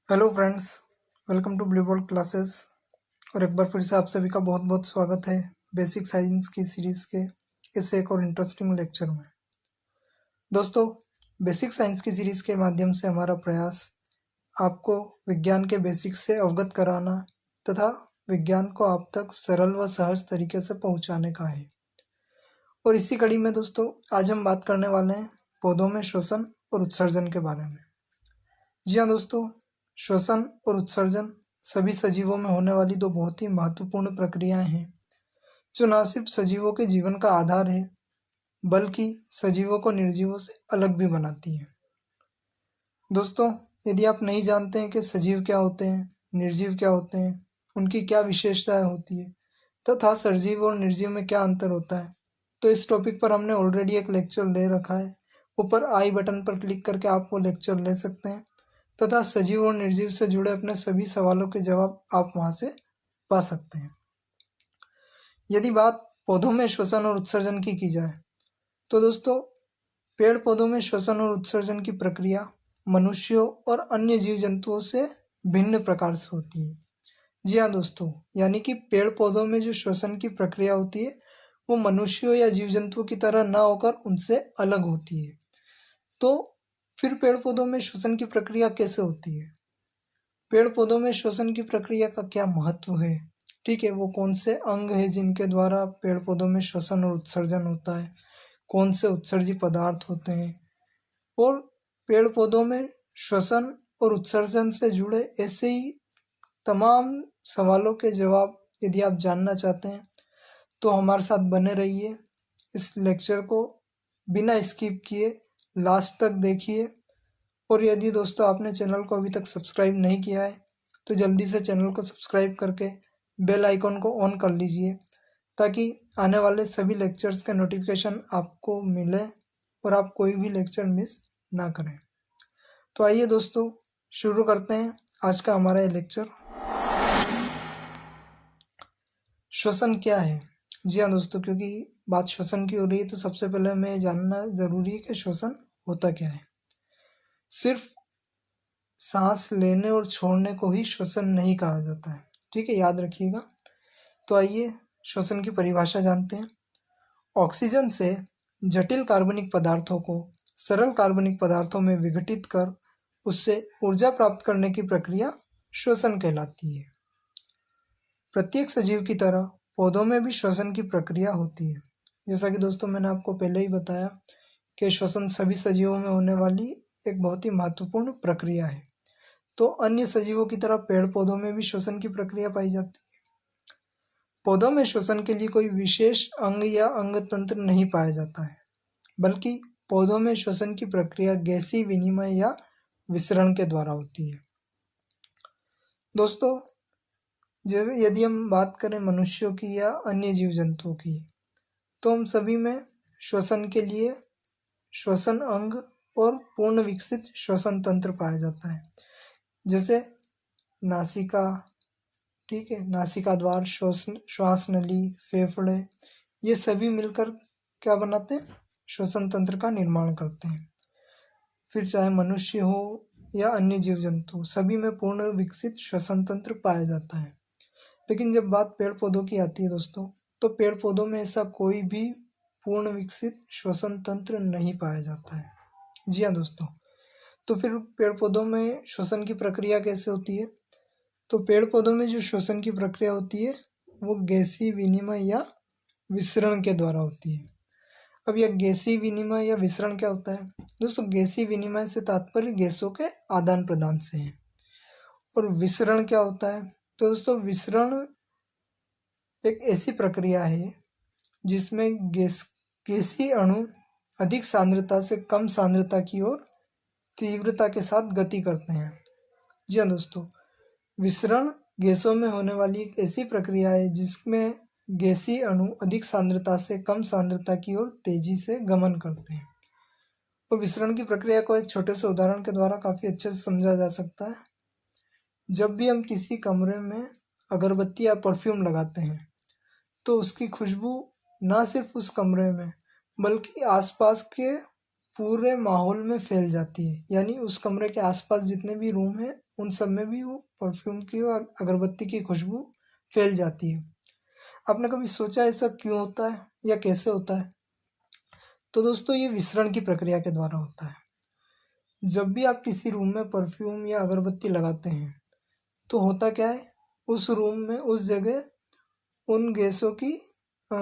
Hello friends, welcome to blue board classes. और एक बार फिर से आप सभी का बहुत बहुत स्वागत है बेसिक साइंस की सीरीज़ के इस एक और इंटरेस्टिंग लेक्चर में। दोस्तों, बेसिक साइंस की सीरीज़ के माध्यम से हमारा प्रयास आपको विज्ञान के बेसिक्स से अवगत कराना तथा विज्ञान को आप तक सरल व सहज तरीके से पहुंचाने का है। और इसी कड़ी में दोस्तों, आज हम बात करने वाले हैं पौधों में श्वसन और उत्सर्जन के बारे में। जी हाँ दोस्तों, श्वसन और उत्सर्जन सभी सजीवों में होने वाली दो बहुत ही महत्वपूर्ण प्रक्रियाएं हैं, जो न सिर्फ सजीवों के जीवन का आधार है, बल्कि सजीवों को निर्जीवों से अलग भी बनाती हैं। दोस्तों, यदि आप नहीं जानते हैं कि सजीव क्या होते हैं, निर्जीव क्या होते हैं, उनकी क्या विशेषताएं होती है तथा सजीव और निर्जीव में क्या अंतर होता है, तो इस टॉपिक पर हमने ऑलरेडी एक लेक्चर ले रखा है। ऊपर आई बटन पर क्लिक करके आप वो लेक्चर ले सकते हैं तथा सजीव और निर्जीव से जुड़े अपने सभी सवालों के जवाब आप वहां से पा सकते हैं। यदि बात पौधों में श्वसन और उत्सर्जन की जाए तो दोस्तों, पेड़ पौधों में श्वसन और उत्सर्जन की प्रक्रिया मनुष्यों और अन्य जीव जंतुओं से भिन्न प्रकार से होती है। जी हाँ दोस्तों, यानी कि पेड़ पौधों में जो श्वसन की प्रक्रिया होती है वो मनुष्यों या जीव जंतुओं की तरह न होकर उनसे अलग होती है। तो फिर पेड़ पौधों में श्वसन की प्रक्रिया कैसे होती है, पेड़ पौधों में श्वसन की प्रक्रिया का क्या महत्व है, ठीक है, वो कौन से अंग है जिनके द्वारा पेड़ पौधों में श्वसन और उत्सर्जन होता है, कौन से उत्सर्जी पदार्थ होते हैं, और पेड़ पौधों में श्वसन और उत्सर्जन से जुड़े ऐसे ही तमाम सवालों के जवाब यदि आप जानना चाहते हैं तो हमारे साथ बने रहिए। इस लेक्चर को बिना स्किप किए लास्ट तक देखिए। और यदि दोस्तों आपने चैनल को अभी तक सब्सक्राइब नहीं किया है तो जल्दी से चैनल को सब्सक्राइब करके बेल आइकॉन को ऑन कर लीजिए, ताकि आने वाले सभी लेक्चर्स के नोटिफिकेशन आपको मिले और आप कोई भी लेक्चर मिस ना करें। तो आइए दोस्तों, शुरू करते हैं आज का हमारा ये लेक्चर। श्वसन क्या है? जी हाँ दोस्तों, क्योंकि बात श्वसन की हो रही है तो सबसे पहले हमें जानना जरूरी है कि श्वसन होता क्या है। सिर्फ सांस लेने और छोड़ने को ही श्वसन नहीं कहा जाता है, ठीक है, याद रखिएगा। तो आइए श्वसन की परिभाषा जानते हैं। ऑक्सीजन से जटिल कार्बनिक पदार्थों को सरल कार्बनिक पदार्थों में विघटित कर उससे ऊर्जा प्राप्त करने की प्रक्रिया श्वसन कहलाती है। प्रत्येक सजीव की तरह पौधों में भी श्वसन की प्रक्रिया होती है। जैसा कि दोस्तों मैंने आपको पहले ही बताया कि श्वसन सभी सजीवों में होने वाली एक बहुत ही महत्वपूर्ण प्रक्रिया है। तो अन्य सजीवों की तरह पेड़ पौधों में भी श्वसन की प्रक्रिया पाई जाती है। पौधों में श्वसन के लिए कोई विशेष अंग या अंग तंत्र नहीं पाया जाता है, बल्कि पौधों में श्वसन की प्रक्रिया गैसीय विनिमय या विसरण के द्वारा होती है। दोस्तों, जैसे यदि हम बात करें मनुष्यों की या अन्य जीव जंतुओं की, तो हम सभी में श्वसन के लिए श्वसन अंग और पूर्ण विकसित श्वसन तंत्र पाया जाता है। जैसे नासिका, ठीक है, नासिका द्वार, श्वास नली, फेफड़े, ये सभी मिलकर क्या बनाते हैं? श्वसन तंत्र का निर्माण करते हैं। फिर चाहे मनुष्य हो या अन्य जीव जंतु, सभी में पूर्ण विकसित श्वसन तंत्र पाया जाता है। लेकिन जब बात पेड़ पौधों की आती है दोस्तों, तो पेड़ पौधों में ऐसा कोई भी पूर्ण विकसित श्वसन तंत्र नहीं पाया जाता है। जी हाँ दोस्तों, तो फिर पेड़ पौधों में श्वसन की प्रक्रिया कैसे होती है? तो पेड़ पौधों में जो श्वसन की प्रक्रिया होती है वो गैसीय विनिमय या विसरण के द्वारा होती है। अब यह गैसीय विनिमय या विसरण क्या होता है? दोस्तों, गैसीय विनिमय से तात्पर्य गैसों के आदान प्रदान से है। और विसरण क्या होता है? तो दोस्तों, विसरण एक ऐसी प्रक्रिया है जिसमें गैसीय अणु अधिक सांद्रता से कम सांद्रता की ओर तीव्रता के साथ गति करते हैं। जी हाँ दोस्तों, विसरण गैसों में होने वाली एक ऐसी प्रक्रिया है जिसमें गैसीय अणु अधिक सांद्रता से कम सांद्रता की ओर तेजी से गमन करते हैं। तो विसरण की प्रक्रिया को एक छोटे से उदाहरण के द्वारा काफ़ी अच्छे से समझा जा सकता है। जब भी हम किसी कमरे में अगरबत्ती या परफ्यूम लगाते हैं तो उसकी खुशबू ना सिर्फ उस कमरे में बल्कि आसपास के पूरे माहौल में फैल जाती है। यानी उस कमरे के आसपास जितने भी रूम हैं उन सब में भी वो परफ्यूम की और अगरबत्ती की खुशबू फैल जाती है। आपने कभी सोचा ऐसा क्यों होता है या कैसे होता है? तो दोस्तों ये विसरण की प्रक्रिया के द्वारा होता है। जब भी आप किसी रूम में परफ्यूम या अगरबत्ती लगाते हैं तो होता क्या है, उस रूम में उस जगह उन गैसों की अ,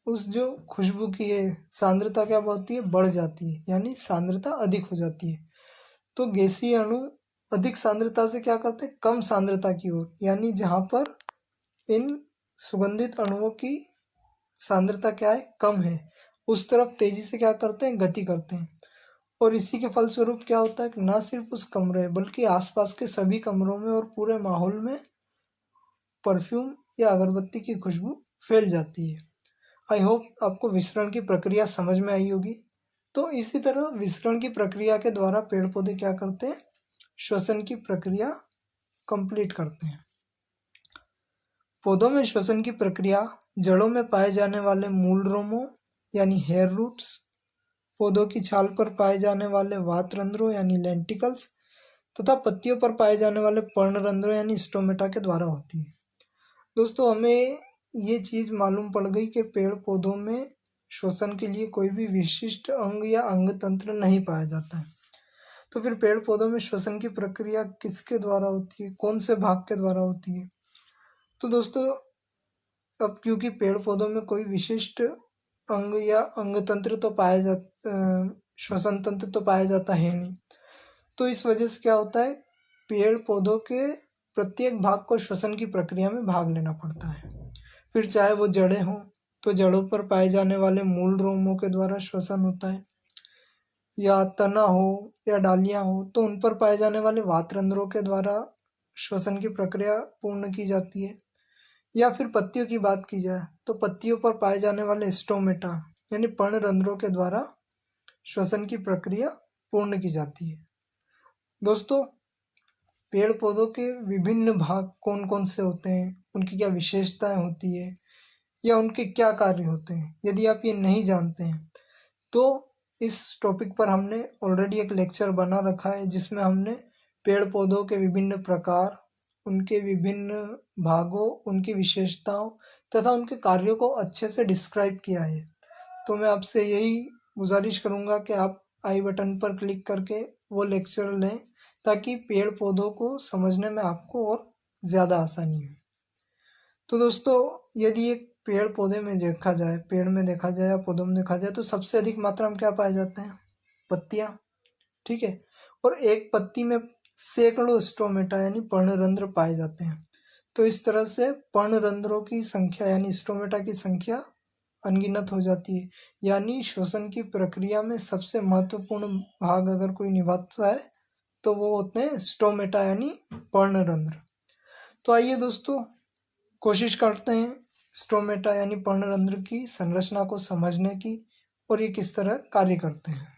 उस जो खुशबू की है सांद्रता क्या होती है, बढ़ जाती है, यानी सांद्रता अधिक हो जाती है। तो गैसीय अणु अधिक सांद्रता से क्या करते हैं, कम सांद्रता की ओर, यानी जहाँ पर इन सुगंधित अणुओं की सांद्रता क्या है, कम है, उस तरफ तेजी से क्या करते हैं, गति करते हैं। और इसी के फलस्वरूप क्या होता है कि ना सिर्फ उस कमरे बल्कि आसपास के सभी कमरों में और पूरे माहौल में परफ्यूम या अगरबत्ती की खुशबू फैल जाती है। आई होप आपको विसरण की प्रक्रिया समझ में आई होगी। तो इसी तरह विसरण की प्रक्रिया के द्वारा पेड़ पौधे क्या करते हैं, श्वसन की प्रक्रिया कंप्लीट करते हैं। पौधों में श्वसन की प्रक्रिया जड़ों में पाए जाने वाले मूल रोमों यानी हेयर रूट्स, पौधों की छाल पर पाए जाने वाले वातरंध्रों यानी लेंटिकल्स तथा पत्तियों पर पाए जाने वाले पर्णरंध्रों यानी स्टोमेटा के द्वारा होती है। दोस्तों हमें ये चीज़ मालूम पड़ गई कि पेड़ पौधों में श्वसन के लिए कोई भी विशिष्ट अंग या अंग तंत्र नहीं पाया जाता है। तो फिर पेड़ पौधों में श्वसन की प्रक्रिया किसके द्वारा होती है, कौन से भाग के द्वारा होती है? तो दोस्तों अब क्योंकि पेड़ पौधों में कोई विशिष्ट अंग या अंग तंत्र तो श्वसन तंत्र तो पाया जाता है नहीं, तो इस वजह से क्या होता है, पेड़ पौधों के प्रत्येक भाग को श्वसन की प्रक्रिया में भाग लेना पड़ता है। फिर चाहे वो जड़ें हों तो जड़ों पर पाए जाने वाले मूल रोमों के द्वारा श्वसन होता है, या तना हो या डालियां हो तो उन पर पाए जाने वाले वातरंध्रों के द्वारा श्वसन की प्रक्रिया पूर्ण की जाती है, या फिर पत्तियों की बात की जाए तो पत्तियों पर पाए जाने वाले स्टोमेटा यानी पर्णरंध्रों के द्वारा श्वसन की प्रक्रिया पूर्ण की जाती है। दोस्तों पेड़ पौधों के विभिन्न भाग कौन कौन से होते हैं, उनकी क्या विशेषताएं होती है या उनके क्या कार्य होते हैं, यदि आप ये नहीं जानते हैं तो इस टॉपिक पर हमने ऑलरेडी एक लेक्चर बना रखा है जिसमें हमने पेड़ पौधों के विभिन्न प्रकार, उनके विभिन्न भागों, उनकी विशेषताओं तथा उनके कार्यों को अच्छे से डिस्क्राइब किया है। तो मैं आपसे यही गुजारिश करूँगा कि आप आई बटन पर क्लिक करके वो लेक्चर लें ताकि पेड़ पौधों को समझने में आपको और ज़्यादा आसानी हो। तो दोस्तों यदि एक पेड़ पौधे में देखा जाए, पेड़ में देखा जाए या पौधों में देखा जाए तो सबसे अधिक मात्रा में क्या पाए जाते हैं, पत्तियाँ, ठीक है। और एक पत्ती में सैकड़ों स्टोमेटा यानी पर्णरंध्र पाए जाते हैं। तो इस तरह से पर्णरंध्रों की संख्या यानी स्टोमेटा की संख्या अनगिनत हो जाती है, यानी श्वसन की प्रक्रिया में सबसे महत्वपूर्ण भाग अगर कोई निभाता है तो वो होते हैं स्टोमेटा यानी पर्णरंध्र। तो आइए दोस्तों कोशिश करते हैं स्टोमेटा यानी पर्णरंध्र की संरचना को समझने की और ये किस तरह कार्य करते हैं।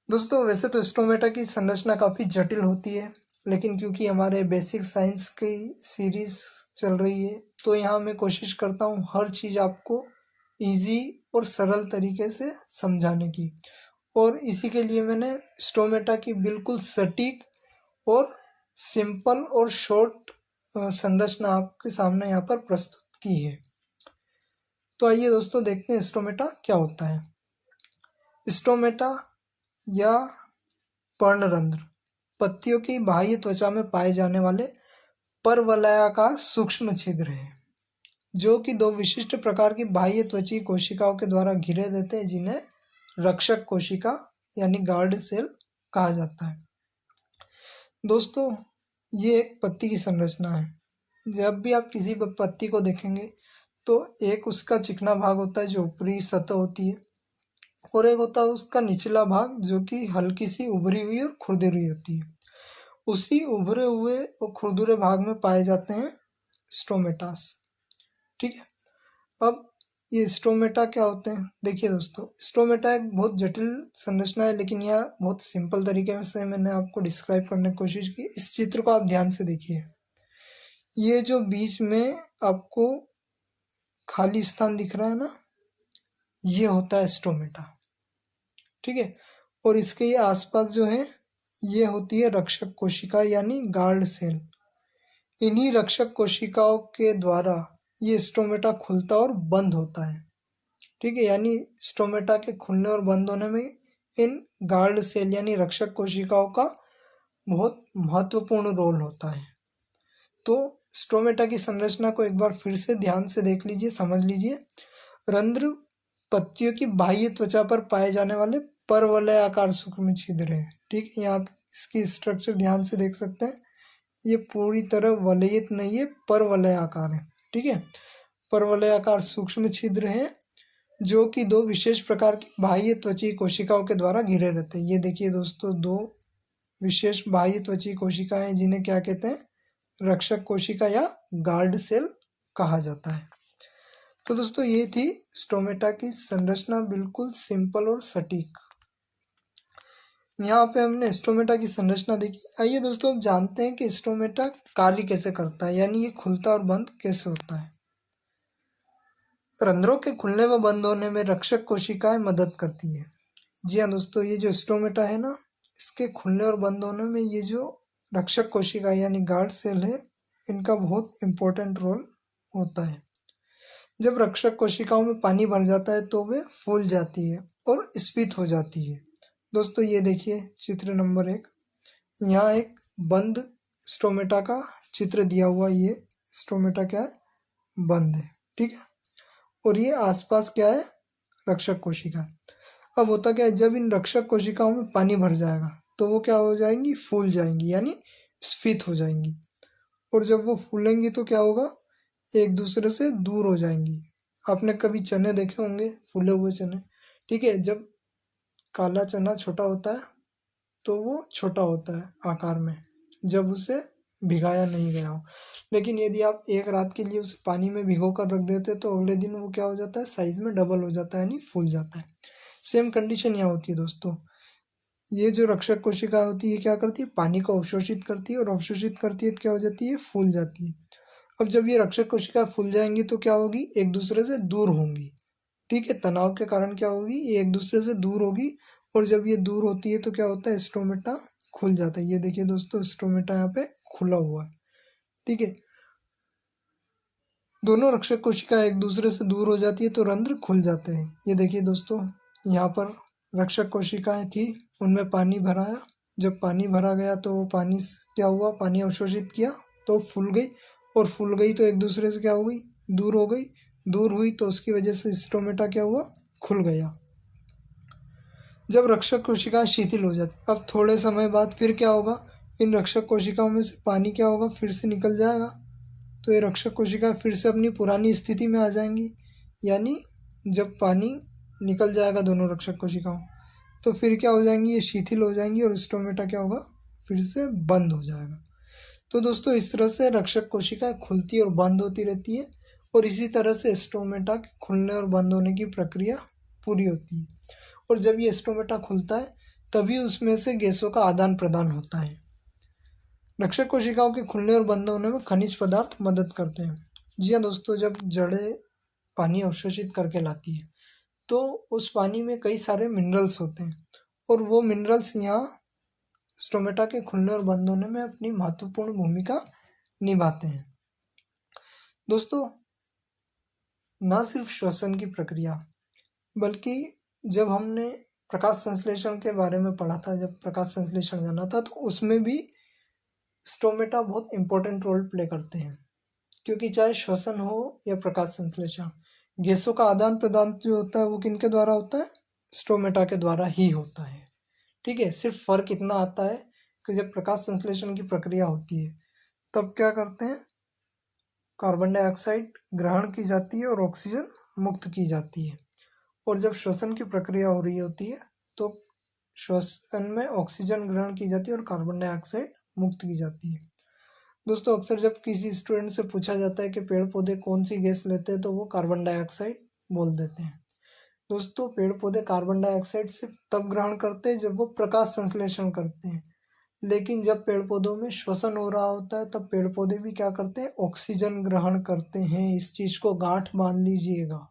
दोस्तों वैसे तो स्टोमेटा की संरचना काफ़ी जटिल होती है, लेकिन क्योंकि हमारे बेसिक साइंस की सीरीज चल रही है तो यहाँ मैं कोशिश करता हूँ हर चीज़ आपको इजी और सरल तरीके से समझाने की, और इसी के लिए मैंने स्टोमेटा की बिल्कुल सटीक और सिंपल और शॉर्ट संरचना आपके सामने यहाँ पर प्रस्तुत की है। तो आइए दोस्तों देखते हैं स्टोमेटा क्या होता है। स्टोमेटा या पर्णरंध्र पत्तियों की बाह्य त्वचा में पाए जाने वाले परवलयाकार सूक्ष्म छिद्र हैं जो कि दो विशिष्ट प्रकार की बाह्य त्वचीय कोशिकाओं के द्वारा घिरे रहते हैं जिन्हें रक्षक कोशिका यानी गार्ड सेल कहा जाता है। दोस्तों ये एक पत्ती की संरचना है। जब भी आप किसी पत्ती को देखेंगे तो एक उसका चिकना भाग होता है जो ऊपरी सतह होती है, और एक होता है उसका निचला भाग जो कि हल्की सी उभरी हुई और खुरदरी होती है। उसी उभरे हुए और खुरदुरे भाग में पाए जाते हैं स्टोमेटास, ठीक है। अब ये स्टोमेटा क्या होते हैं, देखिए दोस्तों स्टोमेटा एक बहुत जटिल संरचना है, लेकिन यह बहुत सिंपल तरीके से मैंने आपको डिस्क्राइब करने की कोशिश की। इस चित्र को आप ध्यान से देखिए, ये जो बीच में आपको खाली स्थान दिख रहा है ना, ये होता है स्टोमेटा, ठीक है। और इसके ये आसपास जो है ये होती है रक्षक कोशिका यानी गार्ड सेल। इन्हीं रक्षक कोशिकाओं के द्वारा ये स्टोमेटा खुलता और बंद होता है। ठीक है, यानी स्टोमेटा के खुलने और बंद होने में इन गार्ड सेल यानी रक्षक कोशिकाओं का बहुत महत्वपूर्ण रोल होता है। तो स्टोमेटा की संरचना को एक बार फिर से ध्यान से देख लीजिए, समझ लीजिए। रंध्र पत्तियों की बाह्य त्वचा पर पाए जाने वाले परवलय आकार सूक्ष्म छिद्र है। ठीक है, यहाँ आप इसकी स्ट्रक्चर ध्यान से देख सकते हैं। ये पूरी तरह वलयित नहीं है, परवलय आकार है। ठीक है, परवलय आकार सूक्ष्म छिद्र है जो कि दो विशेष प्रकार की बाह्य त्वचीय कोशिकाओं के द्वारा घिरे रहते हैं। ये देखिए दोस्तों, दो विशेष बाह्य त्वचीय कोशिकाएं जिन्हें क्या कहते हैं, रक्षक कोशिका या गार्ड सेल कहा जाता है। तो दोस्तों ये थी स्टोमेटा की संरचना, बिल्कुल सिंपल और सटीक। यहाँ पे हमने स्टोमेटा की संरचना देखी। आइए दोस्तों अब जानते हैं कि स्टोमेटा कार्य कैसे करता है, यानी ये खुलता और बंद कैसे होता है। रंध्रों के खुलने व बंद होने में रक्षक कोशिकाएं मदद करती है। जी हाँ दोस्तों, ये जो स्टोमेटा है ना, इसके खुलने और बंद होने में ये जो रक्षक कोशिका यानी गार्ड सेल है, इनका बहुत इम्पोर्टेंट रोल होता है। जब रक्षक कोशिकाओं में पानी भर जाता है तो वे फूल जाती है और स्फीत हो जाती है। दोस्तों ये देखिए चित्र नंबर 1, यहाँ एक बंद स्टोमेटा का चित्र दिया हुआ। ये स्टोमेटा क्या है, बंद है। ठीक है, और ये आसपास क्या है, रक्षक कोशिका। अब होता क्या है, जब इन रक्षक कोशिकाओं में पानी भर जाएगा तो वो क्या हो जाएंगी, फूल जाएंगी यानी स्फीत हो जाएंगी। और जब वो फूलेंगी तो क्या होगा, एक दूसरे से दूर हो जाएंगी। आपने कभी चने देखे होंगे, फूले हुए चने। ठीक है, जब काला चना छोटा होता है तो वो छोटा होता है आकार में, जब उसे भिगाया नहीं गया हो। लेकिन यदि आप एक रात के लिए उसे पानी में भिगो कर रख देते तो अगले दिन वो क्या हो जाता है, साइज में डबल हो जाता है यानी फूल जाता है। सेम कंडीशन यहाँ होती है दोस्तों। ये जो रक्षक कोशिका होती है क्या करती है, पानी को अवशोषित करती है और अवशोषित करती है तो क्या हो जाती है, फूल जाती है। अब जब ये रक्षक कोशिका फूल जाएंगी तो क्या होगी, एक दूसरे से दूर होंगी। ठीक है, तनाव के कारण क्या होगी, ये एक दूसरे से दूर होगी। और जब ये दूर होती है तो क्या होता है, स्टोमेटा खुल जाता है। ये देखिए दोस्तों, स्टोमेटा यहाँ पे खुला हुआ है। ठीक है, दोनों रक्षक कोशिका एक दूसरे से दूर हो जाती है तो रंध्र खुल जाते हैं। ये देखिए दोस्तों, यहाँ पर रक्षक कोशिकाएं थी, उनमें पानी भराया। जब पानी भरा गया तो वो पानी क्या हुआ, पानी अवशोषित किया तो फूल गई। और फूल गई तो एक दूसरे से क्या हो गई, दूर हो गई। दूर हुई तो उसकी वजह से स्टोमेटा क्या हुआ, खुल गया। जब रक्षक कोशिकाएं शिथिल हो जाती, अब थोड़े समय बाद फिर क्या होगा, इन रक्षक कोशिकाओं में से पानी क्या होगा, फिर से निकल जाएगा। तो ये रक्षक कोशिकाएं फिर से अपनी पुरानी स्थिति में आ जाएंगी। यानी जब पानी निकल जाएगा दोनों रक्षक कोशिकाओं, तो फिर क्या हो जाएंगी, ये शिथिल हो जाएंगी और स्टोमेटा क्या होगा, फिर से बंद हो जाएगा। तो दोस्तों इस तरह से रक्षक कोशिकाएं खुलती और बंद होती रहती है और इसी तरह से स्टोमेटा के खुलने और बंद होने की प्रक्रिया पूरी होती है। और जब ये स्टोमेटा खुलता है तभी उसमें से गैसों का आदान प्रदान होता है। रक्षक कोशिकाओं के खुलने और बंद होने में खनिज पदार्थ मदद करते हैं। जी हाँ दोस्तों, जब जड़ें पानी अवशोषित करके लाती है तो उस पानी में कई सारे मिनरल्स होते हैं और वो मिनरल्स यहाँ स्टोमेटा के खुलने और बंद होने में अपनी महत्वपूर्ण भूमिका निभाते हैं। दोस्तों न सिर्फ श्वसन की प्रक्रिया, बल्कि जब हमने प्रकाश संश्लेषण के बारे में पढ़ा था, जब प्रकाश संश्लेषण जाना था, तो उसमें भी स्टोमेटा बहुत इंपॉर्टेंट रोल प्ले करते हैं। क्योंकि चाहे श्वसन हो या प्रकाश संश्लेषण, गैसों का आदान प्रदान जो होता है वो किनके द्वारा होता है, स्टोमेटा के द्वारा ही होता है। ठीक है, सिर्फ फर्क इतना आता है कि जब प्रकाश संश्लेषण की प्रक्रिया होती है तब क्या करते हैं, कार्बन डाइऑक्साइड ग्रहण की जाती है और ऑक्सीजन मुक्त की जाती है। और जब श्वसन की प्रक्रिया हो रही होती है तो श्वसन में ऑक्सीजन ग्रहण की जाती है और कार्बन डाइऑक्साइड मुक्त की जाती है। दोस्तों अक्सर जब किसी स्टूडेंट से पूछा जाता है कि पेड़ पौधे कौन सी गैस लेते हैं तो वो कार्बन डाइऑक्साइड बोल देते हैं। दोस्तों पेड़ पौधे कार्बन डाइऑक्साइड सिर्फ तब ग्रहण करते हैं जब वो प्रकाश संश्लेषण करते हैं। लेकिन जब पेड़ पौधों में श्वसन हो रहा होता है तब पेड़ पौधे भी क्या करते हैं, ऑक्सीजन ग्रहण करते हैं। इस चीज़ को गांठ बांध लीजिएगा।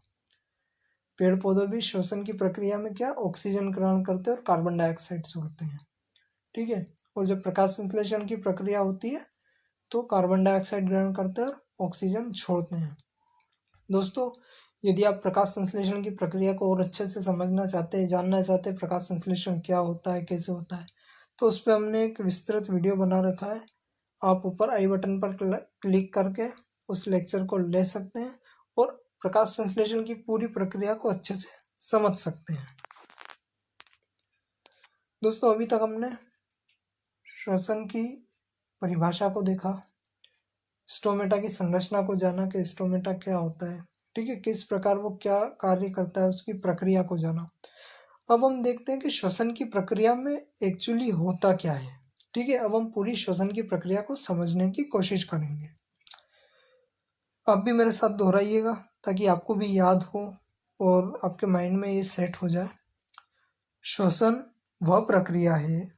पेड़ पौधे भी श्वसन की प्रक्रिया में क्या ऑक्सीजन ग्रहण करते हैं और कार्बन डाइऑक्साइड छोड़ते हैं, ठीक है। और जब प्रकाश संश्लेषण की प्रक्रिया होती है तो कार्बन डाइऑक्साइड ग्रहण करते हैं और ऑक्सीजन छोड़ते हैं। दोस्तों, यदि आप प्रकाश संश्लेषण की प्रक्रिया को और अच्छे से समझना चाहते हैं, जानना चाहते हैं प्रकाश संश्लेषण क्या होता है, कैसे होता है, तो उस पर हमने एक विस्तृत वीडियो बना रखा है। आप ऊपर आई बटन पर क्लिक करके उस लेक्चर को ले सकते हैं और प्रकाश संश्लेषण की पूरी प्रक्रिया को अच्छे से समझ सकते हैं। दोस्तों, अभी तक हमने श्वसन की परिभाषा को देखा, स्टोमेटा की संरचना को जाना कि स्टोमेटा क्या होता है, ठीक है, किस प्रकार वो क्या कार्य करता है, उसकी प्रक्रिया को जाना। अब हम देखते हैं कि श्वसन की प्रक्रिया में एक्चुअली होता क्या है, ठीक है। अब हम पूरी श्वसन की प्रक्रिया को समझने की कोशिश करेंगे। आप भी मेरे साथ दोहराइएगा ताकि आपको भी याद हो और आपके माइंड में ये सेट हो जाए। श्वसन वह प्रक्रिया है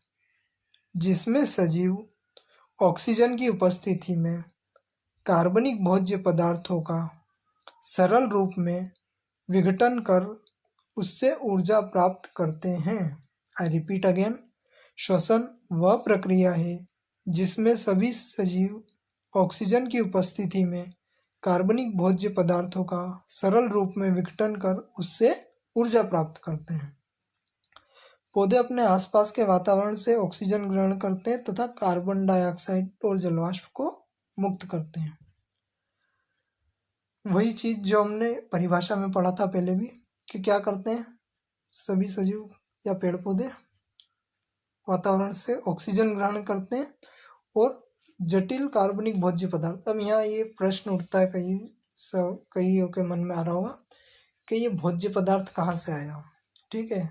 जिसमें सजीव ऑक्सीजन की उपस्थिति में कार्बनिक भोज्य पदार्थों का सरल रूप में विघटन कर उससे ऊर्जा प्राप्त करते हैं। आई रिपीट अगेन, श्वसन वह प्रक्रिया है जिसमें सभी सजीव ऑक्सीजन की उपस्थिति में कार्बनिक भोज्य पदार्थों का सरल रूप में विघटन कर उससे ऊर्जा प्राप्त करते हैं। पौधे अपने आसपास के वातावरण से ऑक्सीजन ग्रहण करते हैं तथा कार्बन डाइऑक्साइड और जलवाष्प को मुक्त करते हैं। वही चीज जो हमने परिभाषा में पढ़ा था पहले भी, कि क्या करते हैं सभी सजीव या पेड़ पौधे वातावरण से ऑक्सीजन ग्रहण करते हैं और जटिल कार्बनिक भोज्य पदार्थ। अब यहाँ ये प्रश्न उठता है कई के मन में आ रहा होगा कि ये भोज्य पदार्थ कहाँ से आया, ठीक है।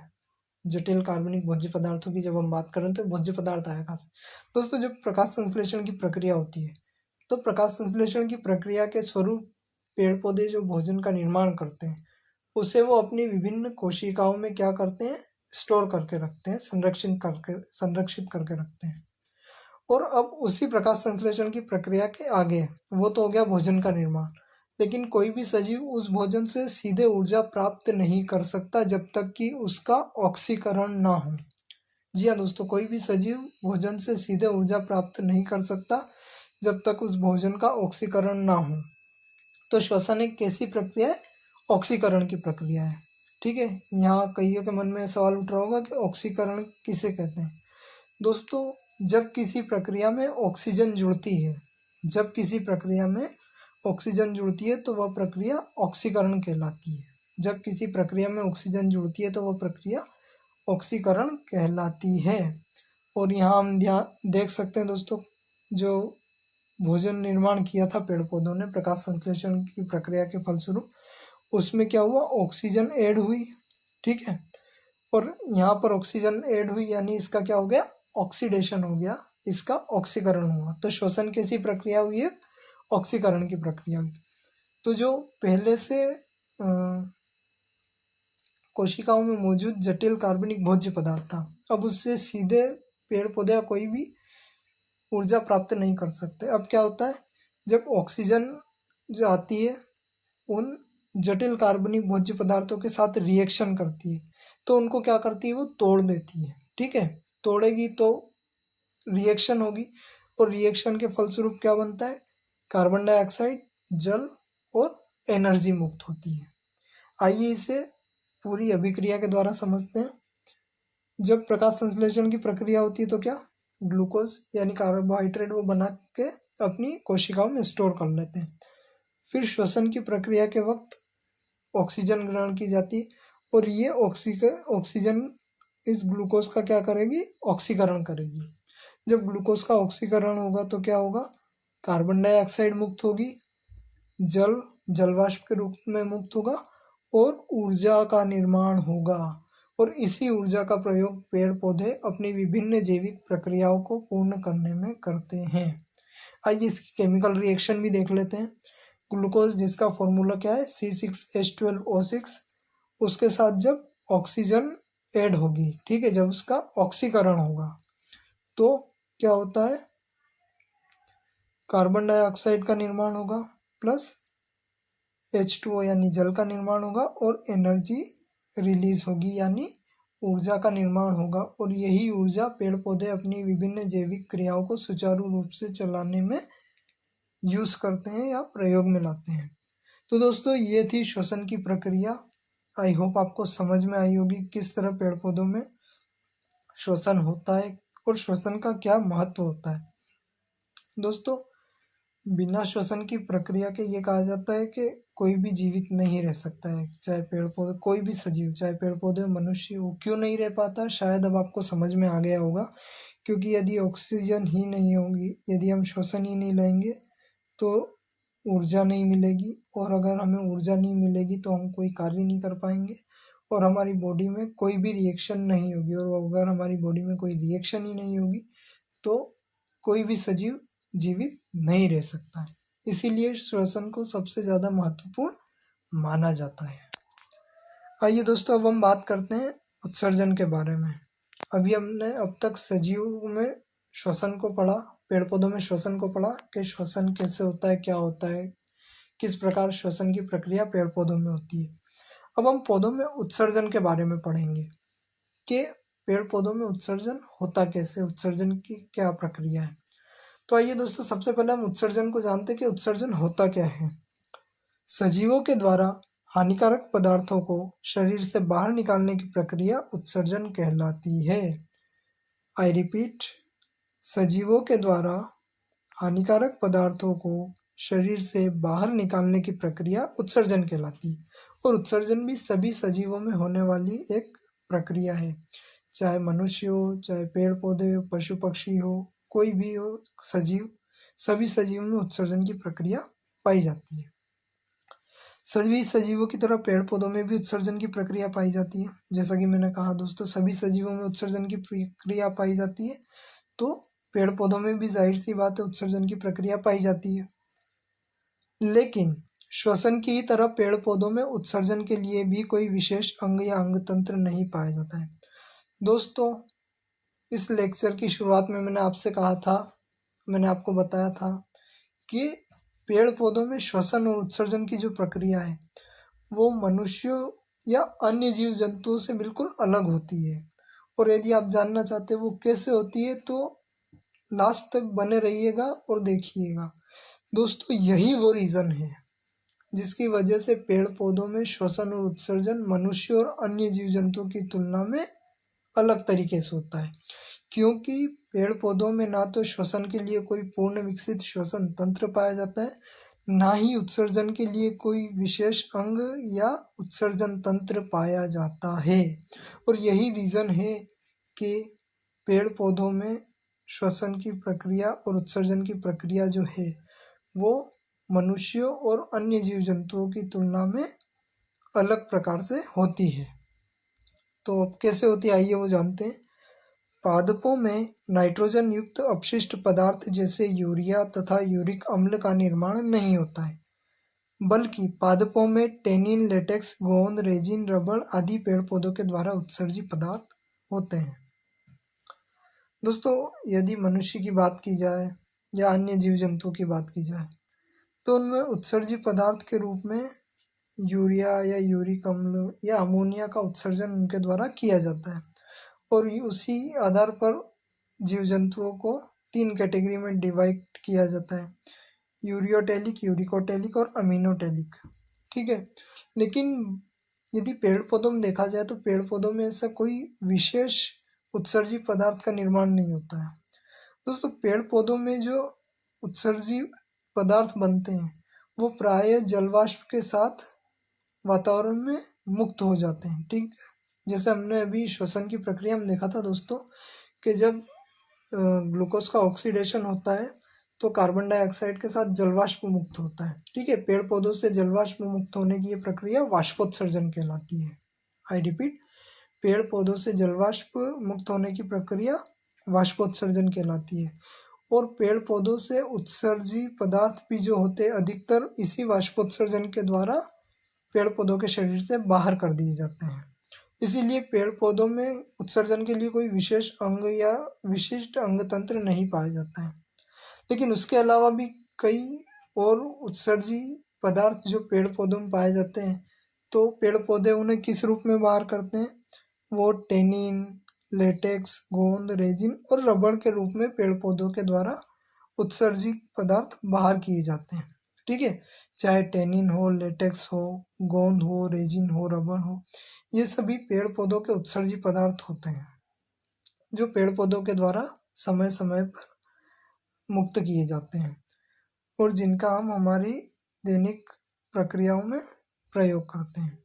जटिल कार्बनिक भोज्य पदार्थों की जब हम बात करें तो भोज्य पदार्थ आया कहाँ से। दोस्तों, जब प्रकाश संश्लेषण की प्रक्रिया होती है तो प्रकाश संश्लेषण की प्रक्रिया के स्वरूप पेड़ पौधे जो भोजन का निर्माण करते हैं उसे वो अपनी विभिन्न कोशिकाओं में क्या करते हैं, स्टोर करके रखते हैं, संरक्षित करके रखते हैं। और अब उसी प्रकाश संश्लेषण की प्रक्रिया के आगे वो तो हो गया भोजन का निर्माण, लेकिन कोई भी सजीव उस भोजन से सीधे ऊर्जा प्राप्त नहीं कर सकता जब तक कि उसका ऑक्सीकरण ना हो। जी हाँ दोस्तों, कोई भी सजीव भोजन से सीधे ऊर्जा प्राप्त नहीं कर सकता जब तक उस भोजन का ऑक्सीकरण ना हो। तो श्वसन एक कैसी प्रक्रिया है, ऑक्सीकरण की प्रक्रिया है, ठीक है। यहाँ कईयों के मन में सवाल उठ रहा होगा कि ऑक्सीकरण किसे कहते हैं। दोस्तों, जब किसी प्रक्रिया में ऑक्सीजन जुड़ती है तो वह प्रक्रिया ऑक्सीकरण कहलाती है। जब किसी प्रक्रिया में ऑक्सीजन जुड़ती है तो वह प्रक्रिया ऑक्सीकरण कहलाती है। और यहाँ हम देख सकते हैं दोस्तों, जो भोजन निर्माण किया था पेड़ पौधों ने प्रकाश संश्लेषण की प्रक्रिया के फलस्वरूप, उसमें क्या हुआ, ऑक्सीजन ऐड हुई, ठीक है। और यहाँ पर ऑक्सीजन ऐड हुई यानी इसका क्या हो गया, ऑक्सीडेशन हो गया, इसका ऑक्सीकरण हुआ। तो श्वसन कैसी प्रक्रिया हुई है, ऑक्सीकरण की प्रक्रिया हुई। तो जो पहले से कोशिकाओं में मौजूद जटिल कार्बनिक भोज्य पदार्थ था, अब उससे सीधे पेड़ पौधे या कोई भी ऊर्जा प्राप्त नहीं कर सकते। अब क्या होता है, जब ऑक्सीजन जो आती है उन जटिल कार्बनिक भोज्य पदार्थों के साथ रिएक्शन करती है तो उनको क्या करती है, वो तोड़ देती है, ठीक है। तोड़ेगी तो रिएक्शन होगी और रिएक्शन के फलस्वरूप क्या बनता है, कार्बन डाइऑक्साइड, जल और एनर्जी मुक्त होती है। आइए इसे पूरी अभिक्रिया के द्वारा समझते हैं। जब प्रकाश संश्लेषण की प्रक्रिया होती है तो क्या, ग्लूकोज यानी कार्बोहाइड्रेट वो बना के अपनी कोशिकाओं में स्टोर कर लेते हैं। फिर श्वसन की प्रक्रिया के वक्त ऑक्सीजन ग्रहण की जाती है और ये ऑक्सीजन इस ग्लूकोज का क्या करेगी, ऑक्सीकरण करेगी। जब ग्लूकोज का ऑक्सीकरण होगा तो क्या होगा, कार्बन डाइऑक्साइड मुक्त होगी, जलवाष्प के रूप में मुक्त होगा और ऊर्जा का निर्माण होगा। और इसी ऊर्जा का प्रयोग पेड़ पौधे अपनी विभिन्न जैविक प्रक्रियाओं को पूर्ण करने में करते हैं। आइए इसकी केमिकल रिएक्शन भी देख लेते हैं। ग्लूकोज जिसका फॉर्मूला क्या है, C6H12O6, उसके साथ जब ऑक्सीजन ऐड होगी, ठीक है, जब उसका ऑक्सीकरण होगा तो क्या होता है, कार्बन डाइऑक्साइड का निर्माण होगा प्लस H2O यानी जल का निर्माण होगा और एनर्जी रिलीज होगी यानी ऊर्जा का निर्माण होगा, और यही ऊर्जा पेड़ पौधे अपनी विभिन्न जैविक क्रियाओं को सुचारू रूप से चलाने में यूज करते हैं या प्रयोग में लाते हैं। तो दोस्तों ये थी श्वसन की प्रक्रिया। आई होप आपको समझ में आई होगी किस तरह पेड़ पौधों में श्वसन होता है और श्वसन का क्या महत्व होता है। दोस्तों बिना श्वसन की प्रक्रिया के ये कहा जाता है कि कोई भी जीवित नहीं रह सकता है, चाहे पेड़ पौधे, कोई भी सजीव, चाहे पेड़ पौधे, मनुष्य हो। क्यों नहीं रह पाता, शायद अब आपको समझ में आ गया होगा। क्योंकि यदि ऑक्सीजन ही नहीं होगी, यदि हम श्वसन ही नहीं लेंगे तो ऊर्जा नहीं मिलेगी, और अगर हमें ऊर्जा नहीं मिलेगी तो हम कोई कार्य नहीं कर पाएंगे और हमारी बॉडी में कोई भी रिएक्शन नहीं होगी, और अगर हमारी बॉडी में कोई रिएक्शन ही नहीं होगी तो कोई भी सजीव जीवित नहीं रह सकता है। इसीलिए श्वसन को सबसे ज़्यादा महत्वपूर्ण माना जाता है। आइए दोस्तों अब हम बात करते हैं उत्सर्जन के बारे में। अभी हमने अब तक सजीव में श्वसन को पढ़ा, पेड़ पौधों में श्वसन को पढ़ा कि श्वसन कैसे होता है, क्या होता है, किस प्रकार श्वसन की प्रक्रिया पेड़ पौधों में होती है। अब हम पौधों में उत्सर्जन के बारे में पढ़ेंगे कि पेड़ पौधों में उत्सर्जन होता कैसे, उत्सर्जन की क्या प्रक्रिया है। तो आइए दोस्तों सबसे पहले हम उत्सर्जन को जानते हैं कि उत्सर्जन होता क्या है। सजीवों के द्वारा हानिकारक पदार्थों को शरीर से बाहर निकालने की प्रक्रिया उत्सर्जन कहलाती है। आई रिपीट, सजीवों के द्वारा हानिकारक पदार्थों को शरीर से बाहर निकालने की प्रक्रिया उत्सर्जन कहलाती है। और उत्सर्जन भी सभी सजीवों में होने वाली एक प्रक्रिया है, चाहे मनुष्य हो, चाहे पेड़ पौधे हो, पशु पक्षी हो, कोई भी हो सजीव, सभी सजीवों में उत्सर्जन की प्रक्रिया पाई जाती है। सभी सजीवों की तरह पेड़ पौधों में भी उत्सर्जन की प्रक्रिया पाई जाती है। जैसा कि मैंने कहा दोस्तों, सभी सजीवों में उत्सर्जन की प्रक्रिया पाई जाती है, तो पेड़ पौधों में भी जाहिर सी बात है उत्सर्जन की प्रक्रिया पाई जाती है। लेकिन श्वसन की ही तरह पेड़ पौधों में उत्सर्जन के लिए भी कोई विशेष अंग या अंग तंत्र नहीं पाया जाता है। दोस्तों इस लेक्चर की शुरुआत में मैंने आपसे कहा था, मैंने आपको बताया था कि पेड़ पौधों में श्वसन और उत्सर्जन की जो प्रक्रिया है वो मनुष्यों या अन्य जीव जंतुओं से बिल्कुल अलग होती है। और यदि आप जानना चाहते हैं वो कैसे होती है तो लास्ट तक बने रहिएगा और देखिएगा। दोस्तों यही वो रीज़न है जिसकी वजह से पेड़ पौधों में श्वसन और उत्सर्जन मनुष्य और अन्य जीव जंतुओं की तुलना में अलग तरीके से होता है। क्योंकि पेड़ पौधों में ना तो श्वसन के लिए कोई पूर्ण विकसित श्वसन तंत्र पाया जाता है, ना ही उत्सर्जन के लिए कोई विशेष अंग या उत्सर्जन तंत्र पाया जाता है। और यही रीज़न है कि पेड़ पौधों में श्वसन की प्रक्रिया और उत्सर्जन की प्रक्रिया जो है वो मनुष्यों और अन्य जीव जंतुओं की तुलना में अलग प्रकार से होती है। तो अब कैसे होती है आइए वो जानते हैं। पादपों में नाइट्रोजन युक्त अपशिष्ट पदार्थ जैसे यूरिया तथा यूरिक अम्ल का निर्माण नहीं होता है, बल्कि पादपों में टेनिन, लेटेक्स, गोंद, रेजिन, रबड़ आदि पेड़ पौधों के द्वारा उत्सर्जित पदार्थ होते हैं। दोस्तों यदि मनुष्य की बात की जाए या अन्य जीव जंतुओं की बात की जाए तो उनमें उत्सर्जित पदार्थ के रूप में यूरिया या यूरिक अम्ल या अमोनिया का उत्सर्जन उनके द्वारा किया जाता है। और उसी आधार पर जीव जंतुओं को 3 कैटेगरी में डिवाइड किया जाता है, यूरियोटेलिक, यूरिकोटेलिक और अमीनोटेलिक। ठीक है, लेकिन यदि पेड़ पौधों में देखा जाए तो पेड़ पौधों में ऐसा कोई विशेष उत्सर्जित पदार्थ का निर्माण नहीं होता है। दोस्तों पेड़ पौधों में जो उत्सर्जित पदार्थ बनते हैं वो प्रायः जलवाष्प के साथ वातावरण में मुक्त हो जाते हैं। ठीक, जैसे हमने अभी श्वसन की प्रक्रिया में देखा था दोस्तों कि जब ग्लूकोज का ऑक्सीडेशन होता है तो कार्बन डाइऑक्साइड के साथ जलवाष्प मुक्त होता है। ठीक है, पेड़ पौधों से जलवाष्प मुक्त होने की ये प्रक्रिया वाष्पोत्सर्जन कहलाती है। आई रिपीट, पेड़ पौधों से जलवाष्प मुक्त होने की प्रक्रिया वाष्पोत्सर्जन कहलाती है। और पेड़ पौधों से उत्सर्जित पदार्थ भी जो होते हैं अधिकतर इसी वाष्पोत्सर्जन के द्वारा पेड़ पौधों के शरीर से बाहर कर दिए जाते हैं। इसीलिए पेड़ पौधों में उत्सर्जन के लिए कोई विशेष अंग या विशिष्ट अंग तंत्र नहीं पाया जाता है। लेकिन उसके अलावा भी कई और उत्सर्जित पदार्थ जो पेड़ पौधों में पाए जाते हैं, तो पेड़ पौधे उन्हें किस रूप में बाहर करते हैं? वो टेनिन, लेटेक्स, गोंद, रेजिन और रबड़ के रूप में पेड़ पौधों के द्वारा उत्सर्जित पदार्थ बाहर किए जाते हैं। ठीक है, चाहे टेनिन हो, लेटेक्स हो, गोंद हो, रेजिन हो, रबड़ हो, ये सभी पेड़ पौधों के उत्सर्जित पदार्थ होते हैं जो पेड़ पौधों के द्वारा समय समय पर मुक्त किए जाते हैं और जिनका हम हमारी दैनिक प्रक्रियाओं में प्रयोग करते हैं।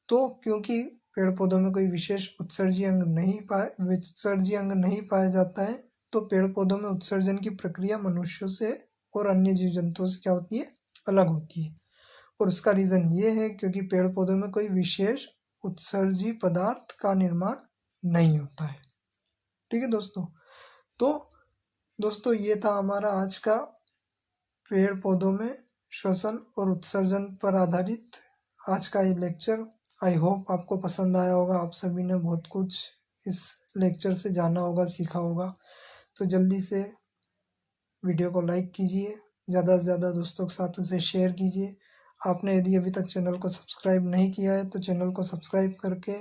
तो क्योंकि पेड़ पौधों में कोई विशेष उत्सर्जी अंग नहीं पाया जाता है, तो पेड़ पौधों में उत्सर्जन की प्रक्रिया मनुष्यों से और अन्य जीव जंतुओं से क्या होती है? अलग होती है। और उसका रीज़न ये है क्योंकि पेड़ पौधों में कोई विशेष उत्सर्जी पदार्थ का निर्माण नहीं होता है। ठीक है दोस्तों, तो दोस्तों ये था हमारा आज का पेड़ पौधों में श्वसन और उत्सर्जन पर आधारित आज का ये लेक्चर। आई होप आपको पसंद आया होगा, आप सभी ने बहुत कुछ इस लेक्चर से जाना होगा, सीखा होगा। तो जल्दी से वीडियो को लाइक कीजिए, ज़्यादा से ज़्यादा दोस्तों के साथ उसे शेयर कीजिए। आपने यदि अभी तक चैनल को सब्सक्राइब नहीं किया है तो चैनल को सब्सक्राइब करके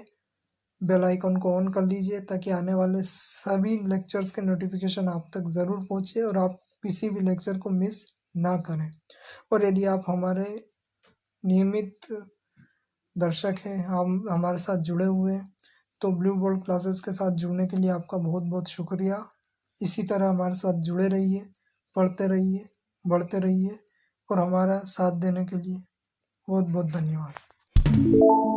बेल आइकन को ऑन कर लीजिए ताकि आने वाले सभी लेक्चर्स के नोटिफिकेशन आप तक ज़रूर पहुँचे और आप किसी भी लेक्चर को मिस ना करें। और यदि आप हमारे नियमित दर्शक हैं, हम हमारे साथ जुड़े हुए हैं, तो ब्लू बोल्ट क्लासेस के साथ जुड़ने के लिए आपका बहुत बहुत शुक्रिया। इसी तरह हमारे साथ जुड़े रहिए, पढ़ते रहिए, बढ़ते रहिए और हमारा साथ देने के लिए बहुत बहुत धन्यवाद।